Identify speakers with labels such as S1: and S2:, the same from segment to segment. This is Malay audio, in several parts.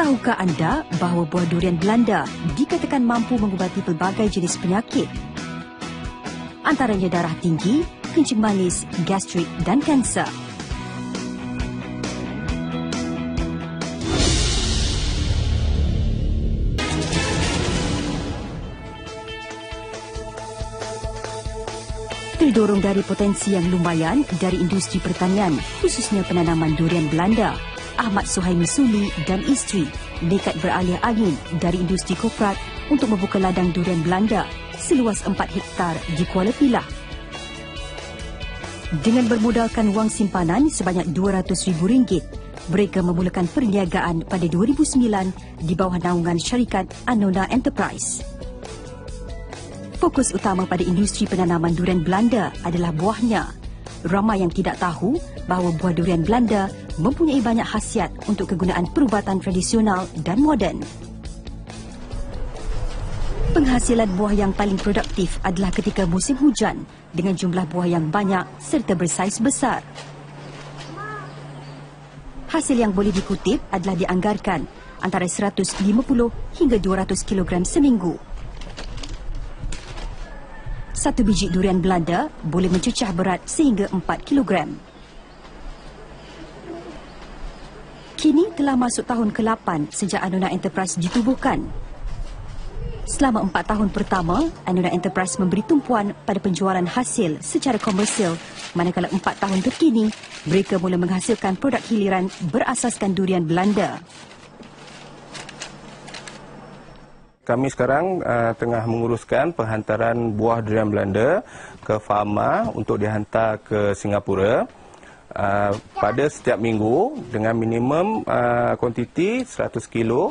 S1: Tahukah anda bahawa buah durian Belanda dikatakan mampu mengubati pelbagai jenis penyakit? Antaranya darah tinggi, kencing manis, gastrik dan kanser. Terdorong dari potensi yang lumayan dari industri pertanian, khususnya penanaman durian Belanda, Ahmad Suhaimi Suli dan isteri nekat beralih angin dari industri korporat untuk membuka ladang durian Belanda seluas 4 hektar di Kuala Pilah. Dengan bermodalkan wang simpanan sebanyak RM200,000, mereka memulakan perniagaan pada 2009 di bawah naungan syarikat Anona Enterprise. Fokus utama pada industri penanaman durian Belanda adalah buahnya. Ramai yang tidak tahu bahawa buah durian Belanda mempunyai banyak khasiat untuk kegunaan perubatan tradisional dan moden. Penghasilan buah yang paling produktif adalah ketika musim hujan dengan jumlah buah yang banyak serta bersaiz besar. Hasil yang boleh dikutip adalah dianggarkan antara 150 hingga 200 kg seminggu. Satu biji durian Belanda boleh mencecah berat sehingga 4 kg. Kini telah masuk tahun ke-8 sejak Anona Enterprise ditubuhkan. Selama 4 tahun pertama, Anona Enterprise memberi tumpuan pada penjualan hasil secara komersial, manakala 4 tahun terkini, mereka mula menghasilkan produk hiliran berasaskan durian Belanda.
S2: Kami sekarang tengah menguruskan penghantaran buah durian Belanda ke Fama untuk dihantar ke Singapura pada setiap minggu dengan minimum kuantiti 100 kilo.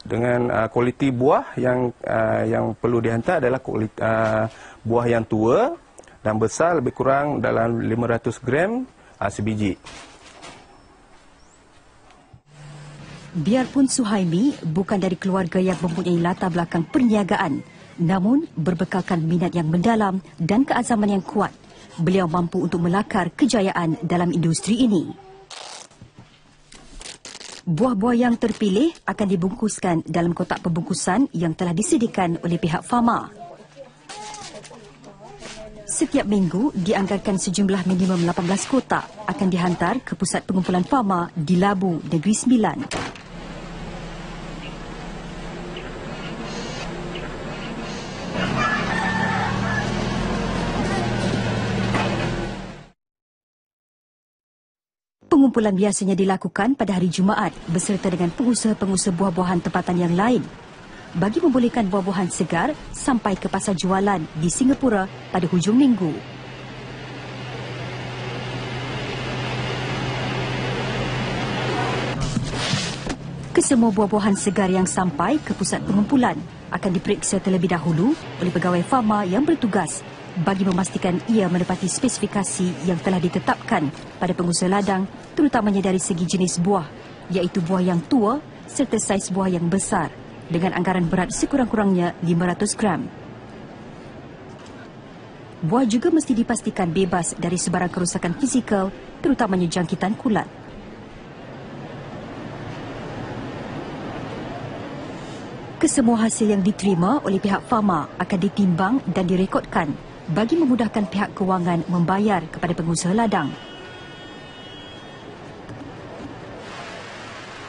S2: Dengan kualiti buah yang perlu dihantar adalah buah yang tua dan besar lebih kurang dalam 500 gram sebiji.
S1: Biarpun Suhaimi bukan dari keluarga yang mempunyai latar belakang perniagaan, namun berbekalkan minat yang mendalam dan keazaman yang kuat, beliau mampu untuk melakar kejayaan dalam industri ini. Buah-buah yang terpilih akan dibungkuskan dalam kotak pembungkusan yang telah disediakan oleh pihak Fama. Setiap minggu dianggarkan sejumlah minimum 18 kotak akan dihantar ke pusat pengumpulan Fama di Labu, Negeri Sembilan. Pengumpulan biasanya dilakukan pada hari Jumaat beserta dengan pengusaha-pengusaha buah-buahan tempatan yang lain bagi membolehkan buah-buahan segar sampai ke pasar jualan di Singapura pada hujung minggu. Kesemua buah-buahan segar yang sampai ke pusat pengumpulan akan diperiksa terlebih dahulu oleh pegawai Fama yang bertugas bagi memastikan ia menepati spesifikasi yang telah ditetapkan pada pengusaha ladang, terutamanya dari segi jenis buah, iaitu buah yang tua serta saiz buah yang besar dengan anggaran berat sekurang-kurangnya 500 gram. Buah juga mesti dipastikan bebas dari sebarang kerosakan fizikal, terutamanya jangkitan kulat. Kesemua hasil yang diterima oleh pihak Fama akan ditimbang dan direkodkan bagi memudahkan pihak kewangan membayar kepada pengusaha ladang.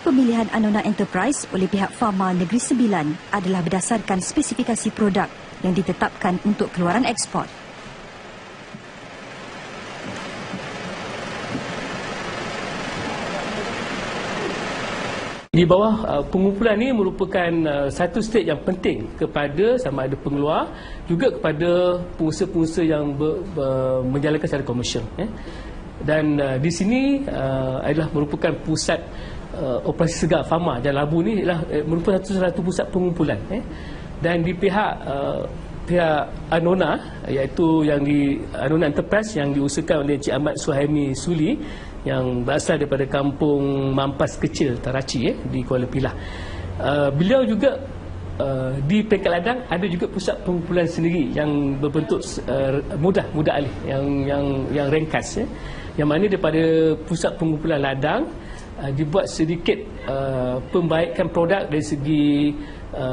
S1: Pemilihan Anona Enterprise oleh pihak Fama Negeri Sembilan adalah berdasarkan spesifikasi produk yang ditetapkan untuk keluaran ekspor.
S3: Di bawah pengumpulan ini merupakan satu step yang penting kepada sama ada pengeluar juga kepada pengusaha-pengusaha yang menjalankan secara komersial. Dan di sini adalah merupakan pusat operasi segar Fama dan Labu ini adalah merupakan satu pusat pengumpulan. Dan di pihak Anona, iaitu yang di Anona Enterprise yang diusahakan oleh Encik Ahmad Suhaimi Suli yang berasal daripada kampung Mampas Kecil Taraci di Kuala Pilah. Beliau juga di peringkat ladang ada juga pusat pengumpulan sendiri yang berbentuk mudah alih yang ringkas, yang mana daripada pusat pengumpulan ladang dibuat sedikit pembaikan produk dari segi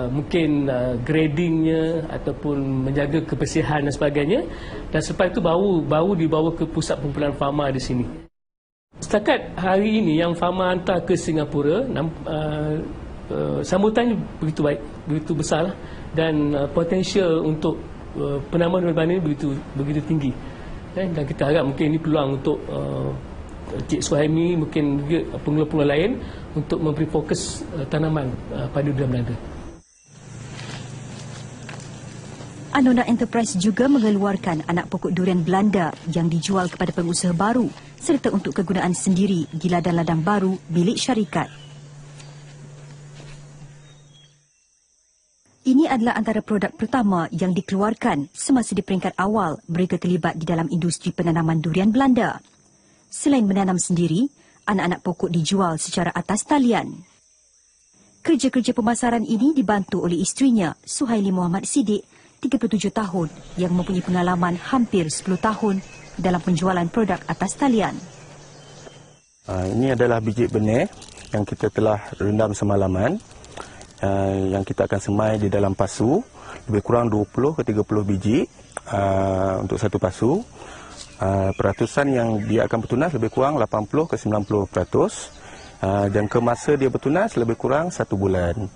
S3: mungkin gradingnya ataupun menjaga kebersihan dan sebagainya, dan selepas itu baru dibawa ke pusat pengumpulan farma di sini. Setakat hari ini yang farma hantar ke Singapura, sambutannya begitu baik, begitu besar, dan potensial untuk penambahan daripada ini begitu tinggi. Dan kita harap mungkin ini peluang untuk Cik Suhaimi, mungkin juga pengelola-pengelola lain untuk memberi fokus tanaman pada durian Belanda.
S1: Anona Enterprise juga mengeluarkan anak pokok durian Belanda yang dijual kepada pengusaha baru serta untuk kegunaan sendiri di ladang-ladang baru milik syarikat. Ini adalah antara produk pertama yang dikeluarkan semasa di peringkat awal mereka terlibat di dalam industri penanaman durian Belanda. Selain menanam sendiri, anak-anak pokok dijual secara atas talian. Kerja-kerja pemasaran ini dibantu oleh isterinya, Suhaili Muhammad Siddiq, 37 tahun, yang mempunyai pengalaman hampir 10 tahun dalam penjualan produk atas talian.
S2: Ini adalah biji benih yang kita telah rendam semalaman, yang kita akan semai di dalam pasu, lebih kurang 20 ke 30 biji untuk satu pasu. Peratusan yang dia akan bertunas lebih kurang 80 ke 90%, dan kemasa dia bertunas lebih kurang 1 bulan.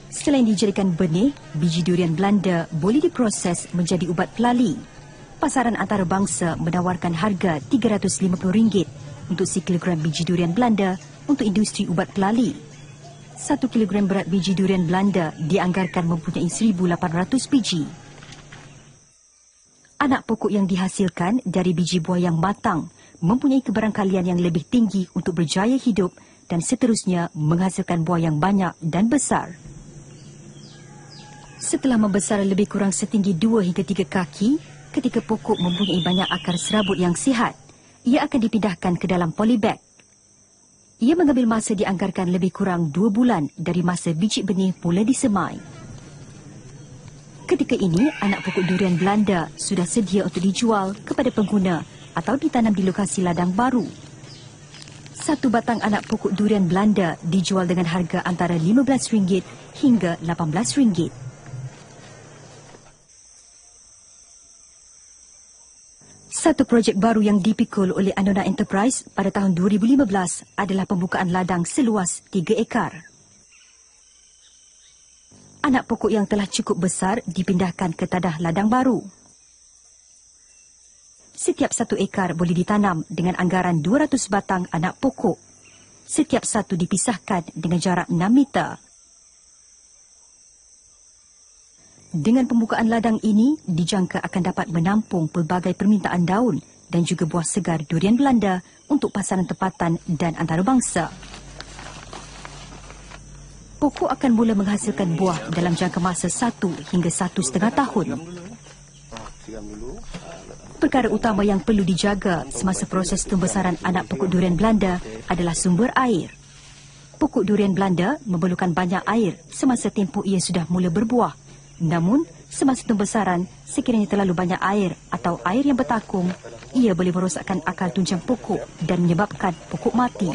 S1: Selain dijadikan benih, biji durian Belanda boleh diproses menjadi ubat pelali. Pasaran antarabangsa menawarkan harga RM350 untuk sekilogram biji durian Belanda untuk industri ubat pelali. 1 kilogram berat biji durian Belanda dianggarkan mempunyai 1,800 biji. Anak pokok yang dihasilkan dari biji buah yang matang mempunyai kebarangkalian yang lebih tinggi untuk berjaya hidup dan seterusnya menghasilkan buah yang banyak dan besar. Setelah membesar lebih kurang setinggi 2 hingga 3 kaki, ketika pokok mempunyai banyak akar serabut yang sihat, ia akan dipindahkan ke dalam polybag. Ia mengambil masa dianggarkan lebih kurang 2 bulan dari masa biji benih mula disemai. Ketika ini, anak pokok durian Belanda sudah sedia untuk dijual kepada pengguna atau ditanam di lokasi ladang baru. Satu batang anak pokok durian Belanda dijual dengan harga antara RM15 hingga RM18. Satu projek baru yang dipikul oleh Anona Enterprise pada tahun 2015 adalah pembukaan ladang seluas 3 ekar. Anak pokok yang telah cukup besar dipindahkan ke tadah ladang baru. Setiap 1 ekar boleh ditanam dengan anggaran 200 batang anak pokok. Setiap satu dipisahkan dengan jarak 6 meter. Dengan pembukaan ladang ini, dijangka akan dapat menampung pelbagai permintaan daun dan juga buah segar durian Belanda untuk pasaran tempatan dan antarabangsa. Pokok akan mula menghasilkan buah dalam jangka masa 1 hingga 1,5 tahun. Perkara utama yang perlu dijaga semasa proses pembesaran anak pokok durian Belanda adalah sumber air. Pokok durian Belanda memerlukan banyak air semasa tempoh ia sudah mula berbuah. Namun, semasa pembesaran, sekiranya terlalu banyak air atau air yang bertakung, ia boleh merosakkan akar tunjang pokok dan menyebabkan pokok mati.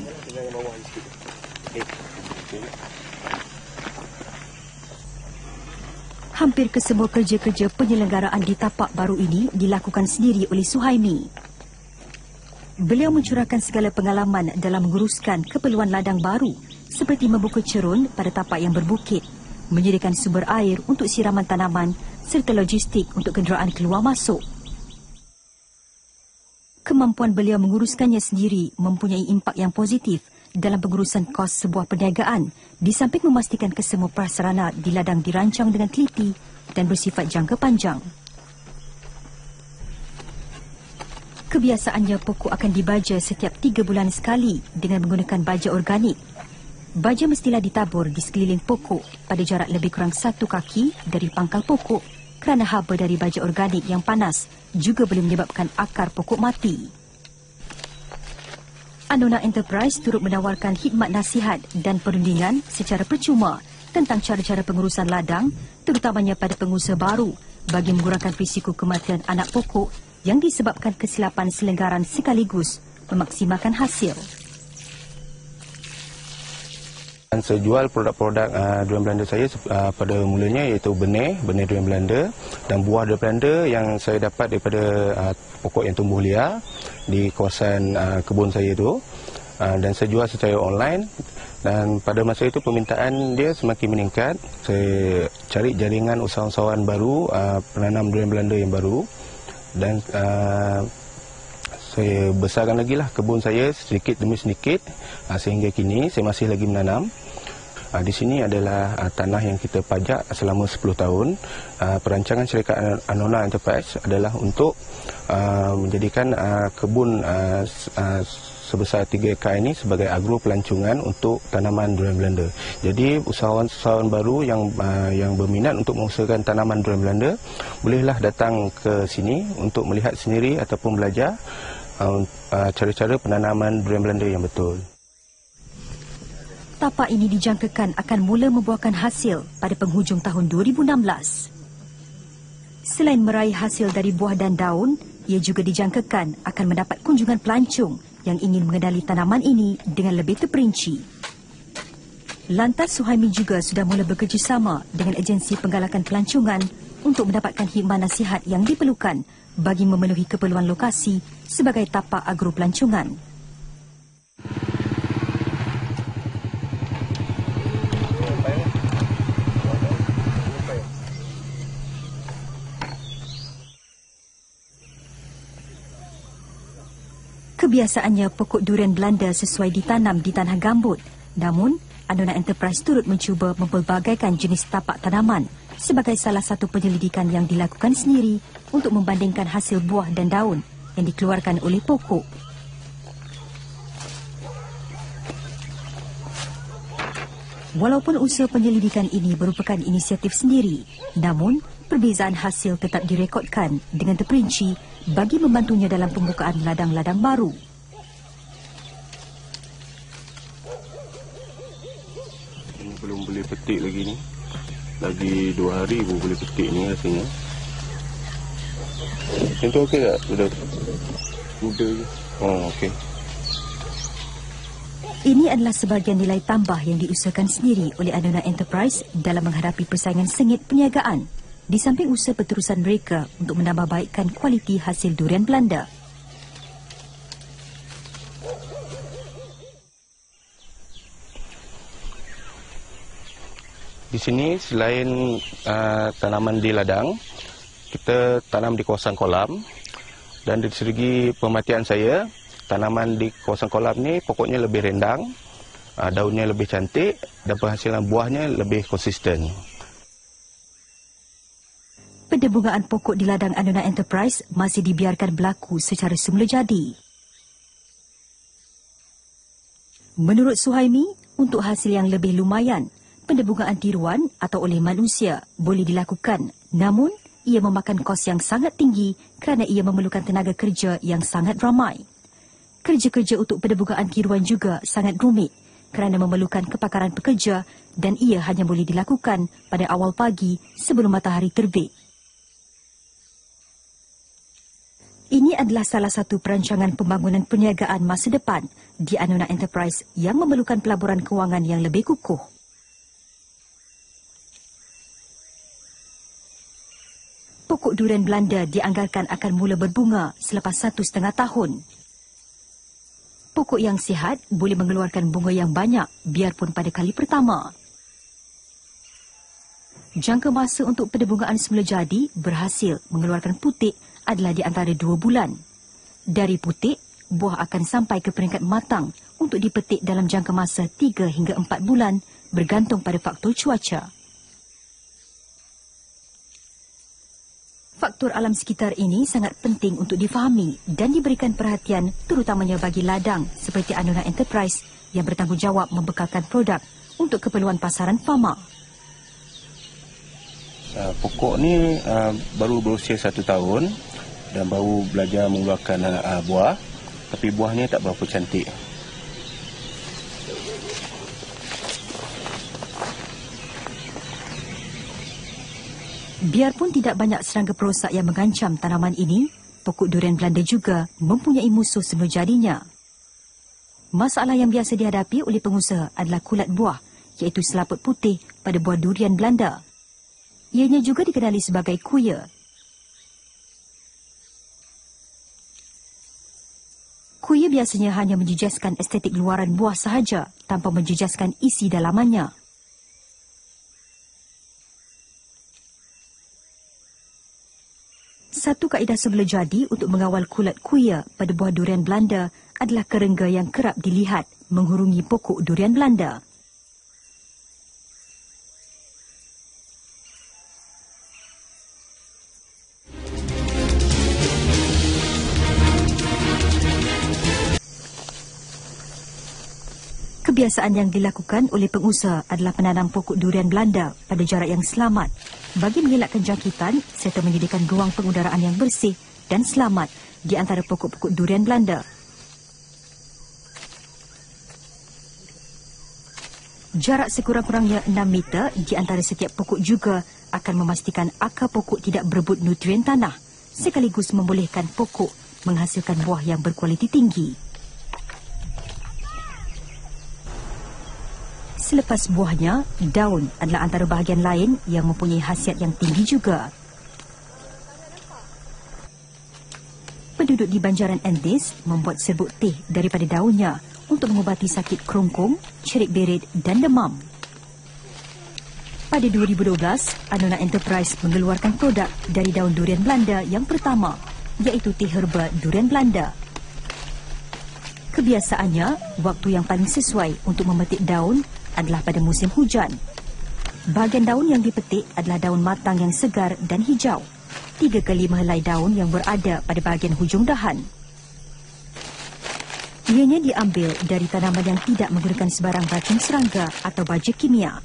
S1: Hampir kesemua kerja-kerja penyelenggaraan di tapak baru ini dilakukan sendiri oleh Suhaimi. Beliau mencurahkan segala pengalaman dalam menguruskan keperluan ladang baru seperti membuka cerun pada tapak yang berbukit, menyediakan sumber air untuk siraman tanaman serta logistik untuk kenderaan keluar masuk. Kemampuan beliau menguruskannya sendiri mempunyai impak yang positif dalam pengurusan kos sebuah perniagaan, di samping memastikan kesemua prasarana di ladang dirancang dengan teliti dan bersifat jangka panjang. Kebiasaannya pokok akan dibaja setiap 3 bulan sekali dengan menggunakan baja organik. Baja mestilah ditabur di sekeliling pokok pada jarak lebih kurang 1 kaki dari pangkal pokok kerana haba dari baja organik yang panas juga boleh menyebabkan akar pokok mati. Anona Enterprise turut menawarkan khidmat nasihat dan perundingan secara percuma tentang cara-cara pengurusan ladang, terutamanya pada pengusaha baru bagi mengurangkan risiko kematian anak pokok yang disebabkan kesilapan selenggaran sekaligus memaksimalkan hasil.
S2: Dan saya jual produk-produk durian Belanda saya pada mulanya iaitu benih durian Belanda dan buah durian Belanda yang saya dapat daripada pokok yang tumbuh liar di kawasan kebun saya itu, dan saya jual secara online. Dan pada masa itu permintaan dia semakin meningkat. Saya cari jaringan usahawan baru, penanam durian Belanda yang baru, dan saya besarkan lagi lah kebun saya sedikit demi sedikit sehingga kini saya masih lagi menanam. Di sini adalah tanah yang kita pajak selama 10 tahun. Perancangan syarikat Anona Enterprise adalah untuk menjadikan kebun sebesar 3 ekar ini sebagai agro pelancongan untuk tanaman durian Belanda. Jadi usahawan-usahawan baru yang berminat untuk mengusahakan tanaman durian Belanda bolehlah datang ke sini untuk melihat sendiri ataupun belajar cara-cara penanaman durian Belanda yang betul.
S1: Tapak ini dijangkakan akan mula membuahkan hasil pada penghujung tahun 2016. Selain meraih hasil dari buah dan daun, ia juga dijangkakan akan mendapat kunjungan pelancong yang ingin mengenali tanaman ini dengan lebih terperinci. Lantas Suhaimi juga sudah mula bekerjasama dengan agensi penggalakan pelancongan untuk mendapatkan khidmat nasihat yang diperlukan bagi memenuhi keperluan lokasi sebagai tapak agro pelancongan. Kebiasaannya pokok durian Belanda sesuai ditanam di tanah gambut. Namun, Anona Enterprise turut mencuba mempelbagaikan jenis tapak tanaman sebagai salah satu penyelidikan yang dilakukan sendiri untuk membandingkan hasil buah dan daun yang dikeluarkan oleh pokok. Walaupun usaha penyelidikan ini merupakan inisiatif sendiri, namun perbezaan hasil tetap direkodkan dengan terperinci bagi membantunya dalam pembukaan ladang-ladang baru.
S2: Ini belum boleh petik lagi ni. Lagi 2 hari baru boleh petik ni rasanya. Macam tu okey tak? Sudah muda je. Oh, okey.
S1: Ini adalah sebahagian nilai tambah yang diusahakan sendiri oleh Anona Enterprise dalam menghadapi persaingan sengit perniagaan, di samping usaha berterusan mereka untuk menambah baikkan kualiti hasil durian Belanda.
S2: Di sini selain tanaman di ladang, kita tanam di kawasan kolam, dan dari segi pemerhatian saya, tanaman di kawasan kolam ni pokoknya lebih rendang, daunnya lebih cantik dan penghasilan buahnya lebih konsisten.
S1: Pendebungaan pokok di ladang Anona Enterprise masih dibiarkan berlaku secara semula jadi. Menurut Suhaimi, untuk hasil yang lebih lumayan, pendebungaan tiruan atau oleh manusia boleh dilakukan, namun ia memakan kos yang sangat tinggi kerana ia memerlukan tenaga kerja yang sangat ramai. Kerja-kerja untuk pendebungaan tiruan juga sangat rumit kerana memerlukan kepakaran pekerja dan ia hanya boleh dilakukan pada awal pagi sebelum matahari terbit. Ini adalah salah satu perancangan pembangunan perniagaan masa depan di Anona Enterprise yang memerlukan pelaburan kewangan yang lebih kukuh. Pokok durian Belanda dianggarkan akan mula berbunga selepas 1,5 tahun. Pokok yang sihat boleh mengeluarkan bunga yang banyak biarpun pada kali pertama. Jangka masa untuk pendebungaan semula jadi berhasil mengeluarkan putik adalah di antara 2 bulan. Dari putik, buah akan sampai ke peringkat matang untuk dipetik dalam jangka masa 3 hingga 4 bulan bergantung pada faktor cuaca. Faktor alam sekitar ini sangat penting untuk difahami dan diberikan perhatian terutamanya bagi ladang seperti Anona Enterprise yang bertanggungjawab membekalkan produk untuk keperluan pasaran fama.
S2: Pokok ni baru berusia 1 tahun dan baru belajar mengeluarkan buah, tapi buahnya tak berapa cantik.
S1: Biarpun tidak banyak serangga perosak yang mengancam tanaman ini, pokok durian Belanda juga mempunyai musuh semula jadinya. Masalah yang biasa dihadapi oleh pengusaha adalah kulat buah iaitu selaput putih pada buah durian Belanda. Ianya juga dikenali sebagai kuya. Kuya biasanya hanya menjejaskan estetik luaran buah sahaja tanpa menjejaskan isi dalamannya. Satu kaedah semula jadi untuk mengawal kulat kuya pada buah durian Belanda adalah kerengga yang kerap dilihat menghurungi pokok durian Belanda. Kebiasaan yang dilakukan oleh pengusaha adalah menanam pokok durian Belanda pada jarak yang selamat bagi mengelakkan jangkitan serta menyediakan ruang pengudaraan yang bersih dan selamat di antara pokok-pokok durian Belanda. Jarak sekurang-kurangnya 6 meter di antara setiap pokok juga akan memastikan akar pokok tidak berebut nutrien tanah sekaligus membolehkan pokok menghasilkan buah yang berkualiti tinggi. Selepas buahnya, daun adalah antara bahagian lain yang mempunyai khasiat yang tinggi juga. Penduduk di Banjaran Andes membuat serbuk teh daripada daunnya untuk mengubati sakit kerongkong, cerik berit dan demam. Pada 2012, Anona Enterprise mengeluarkan produk dari daun durian Belanda yang pertama, iaitu teh herba durian Belanda. Kebiasaannya, waktu yang paling sesuai untuk memetik daun adalah pada musim hujan. Bahagian daun yang dipetik adalah daun matang yang segar dan hijau. 3 ke 5 helai daun yang berada pada bahagian hujung dahan. Ianya diambil dari tanaman yang tidak menggunakan sebarang racun serangga atau baja kimia.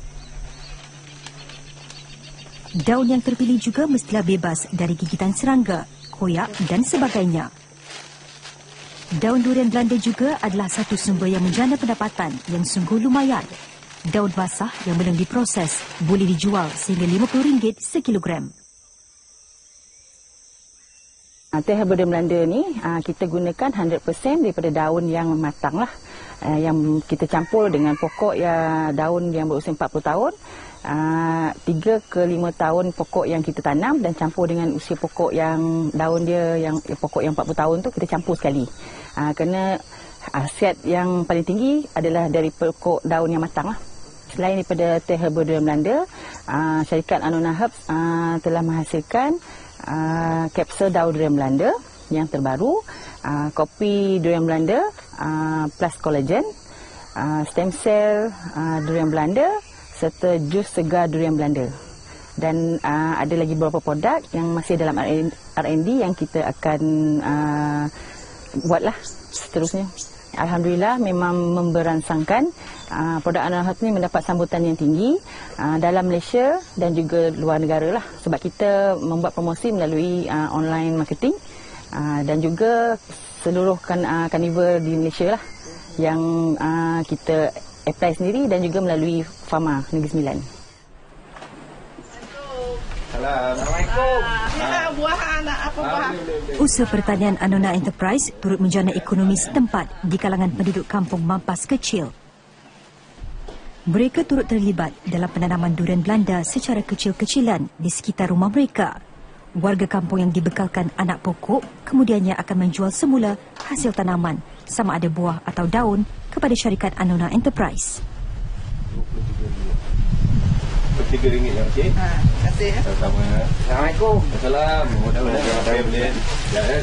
S1: Daun yang terpilih juga mestilah bebas dari gigitan serangga, koyak dan sebagainya. Daun durian Belanda juga adalah satu sumber yang menjana pendapatan yang sungguh lumayan. Daun basah yang belum diproses boleh dijual sehingga RM50 sekilogram.
S4: Teh herba Belanda ni kita gunakan 100% daripada daun yang matang lah. Yang kita campur dengan pokok daun yang berusia 40 tahun. 3 ke 5 tahun pokok yang kita tanam dan campur dengan usia pokok yang daun dia yang pokok yang 40 tahun tu kita campur sekali. Kerana khasiat yang paling tinggi adalah dari pokok daun yang matang lah. Selain daripada teh herba durian Belanda, syarikat Anona Herbs telah menghasilkan kapsul daun durian Belanda yang terbaru, kopi durian Belanda plus kolagen, stem cell durian Belanda serta jus segar durian Belanda. Dan ada lagi beberapa produk yang masih dalam R&D yang kita akan buatlah seterusnya. Alhamdulillah memang memberansangkan produk Anona Herbs ni mendapat sambutan yang tinggi dalam Malaysia dan juga luar negara lah, sebab kita membuat promosi melalui online marketing dan juga seluruh karnival di Malaysia lah yang kita apply sendiri dan juga melalui Pharma Negeri Sembilan.
S5: Assalamualaikum.
S1: Usaha pertanian Anona Enterprise turut menjana ekonomi setempat di kalangan penduduk kampung Mampas kecil. Mereka turut terlibat dalam penanaman durian Belanda secara kecil-kecilan di sekitar rumah mereka. Warga kampung yang dibekalkan anak pokok kemudiannya akan menjual semula hasil tanaman sama ada buah atau daun kepada syarikat Anona Enterprise.
S2: RM3 ya, okey.
S5: Terima kasih ya.
S2: Sama-sama.
S5: Assalamualaikum.
S2: Assalam. Mudah-mudahan boleh. Ya.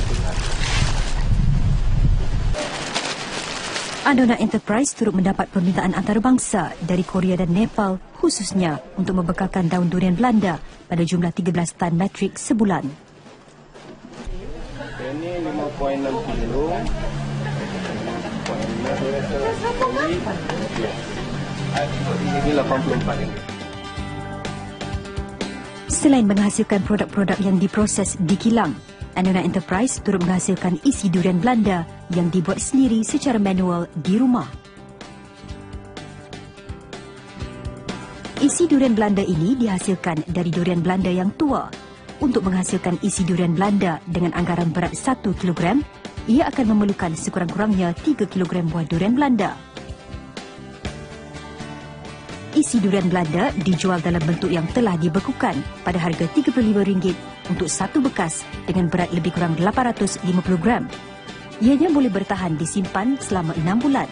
S1: Anona Enterprise turut mendapat permintaan antarabangsa dari Korea dan Nepal khususnya untuk membekalkan daun durian Belanda pada jumlah 13 tan metrik sebulan.
S2: Ini 5.6 kilo. Ini 84 ringgit.
S1: Selain menghasilkan produk-produk yang diproses di kilang, Anona Enterprise turut menghasilkan isi durian Belanda yang dibuat sendiri secara manual di rumah. Isi durian Belanda ini dihasilkan dari durian Belanda yang tua. Untuk menghasilkan isi durian Belanda dengan anggaran berat 1 kilogram, ia akan memerlukan sekurang-kurangnya 3 kilogram buah durian Belanda. Isi durian Belanda dijual dalam bentuk yang telah dibekukan pada harga RM35 untuk satu bekas dengan berat lebih kurang 850 gram. Ianya boleh bertahan disimpan selama 6 bulan.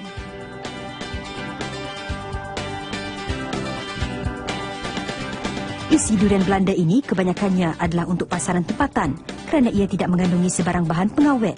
S1: Isi durian Belanda ini kebanyakannya adalah untuk pasaran tempatan kerana ia tidak mengandungi sebarang bahan pengawet.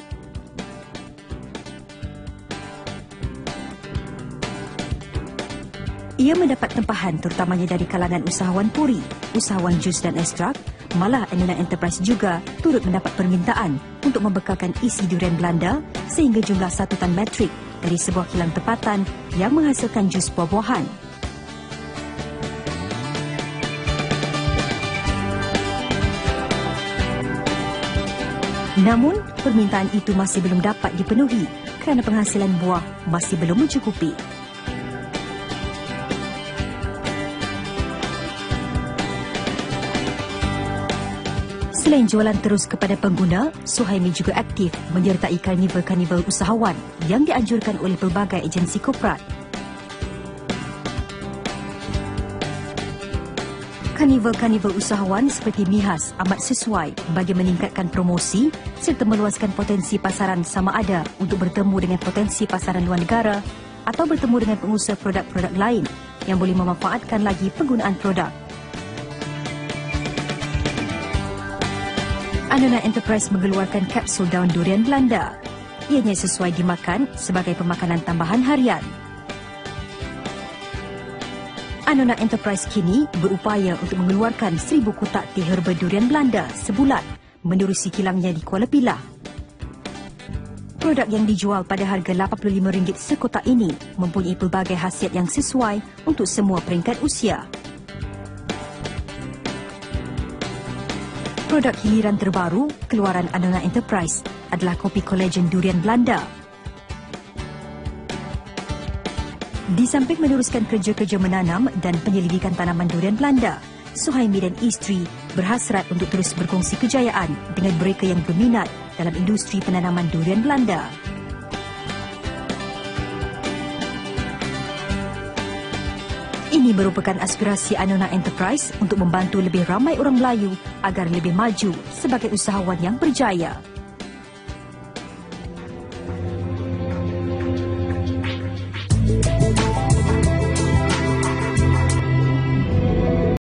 S1: Ia mendapat tempahan terutamanya dari kalangan usahawan puri, usahawan jus dan ekstrak. Malah Anona Enterprise juga turut mendapat permintaan untuk membekalkan isi durian Belanda sehingga jumlah 1 tan metrik dari sebuah kilang tempatan yang menghasilkan jus buah-buahan. Namun, permintaan itu masih belum dapat dipenuhi kerana penghasilan buah masih belum mencukupi. Selain jualan terus kepada pengguna, Suhaimi juga aktif menyertai karnival-karnival usahawan yang dianjurkan oleh pelbagai agensi korporat. Karnival-karnival usahawan seperti MIHAS amat sesuai bagi meningkatkan promosi serta meluaskan potensi pasaran sama ada untuk bertemu dengan potensi pasaran luar negara atau bertemu dengan pengusaha produk-produk lain yang boleh memanfaatkan lagi penggunaan produk. Anona Enterprise mengeluarkan kapsul daun durian Belanda. Ianya sesuai dimakan sebagai pemakanan tambahan harian. Anona Enterprise kini berupaya untuk mengeluarkan 1,000 kotak teh herba durian Belanda sebulan menerusi kilangnya di Kuala Pilah. Produk yang dijual pada harga RM85 sekotak ini mempunyai pelbagai khasiat yang sesuai untuk semua peringkat usia. Produk hiliran terbaru keluaran Anona Enterprise adalah kopi kolagen durian Belanda. Di samping meneruskan kerja-kerja menanam dan penyelidikan tanaman durian Belanda, Suhaimi dan isteri berhasrat untuk terus berkongsi kejayaan dengan mereka yang berminat dalam industri penanaman durian Belanda. Ini merupakan aspirasi Anona Enterprise untuk membantu lebih ramai orang Melayu agar lebih maju sebagai usahawan yang berjaya.